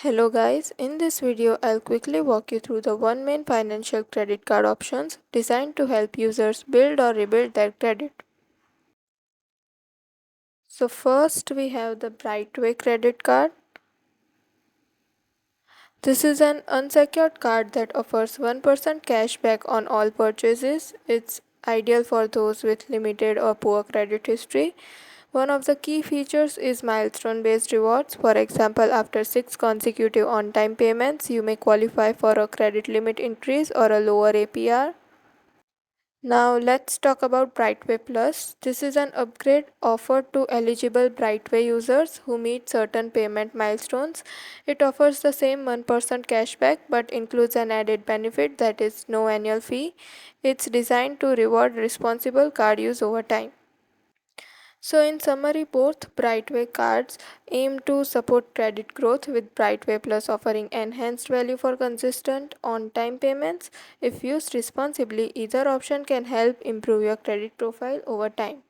Hello guys, in this video I'll quickly walk you through the OneMain financial credit card options designed to help users build or rebuild their credit. So first we have the BrightWay Credit Card. This is an unsecured card that offers 1% cashback on all purchases. It's ideal for those with limited or poor credit history. One of the key features is milestone based rewards. For example, after 6 consecutive on time payments, you may qualify for a credit limit increase or a lower APR. Now let's talk about BrightWay Plus. This is an upgrade offered to eligible BrightWay users who meet certain payment milestones. It offers the same 1% cashback but includes an added benefit that is no annual fee. It's designed to reward responsible card use over time. So, in summary, both BrightWay cards aim to support credit growth, with BrightWay Plus offering enhanced value for consistent on time payments. If used responsibly, either option can help improve your credit profile over time.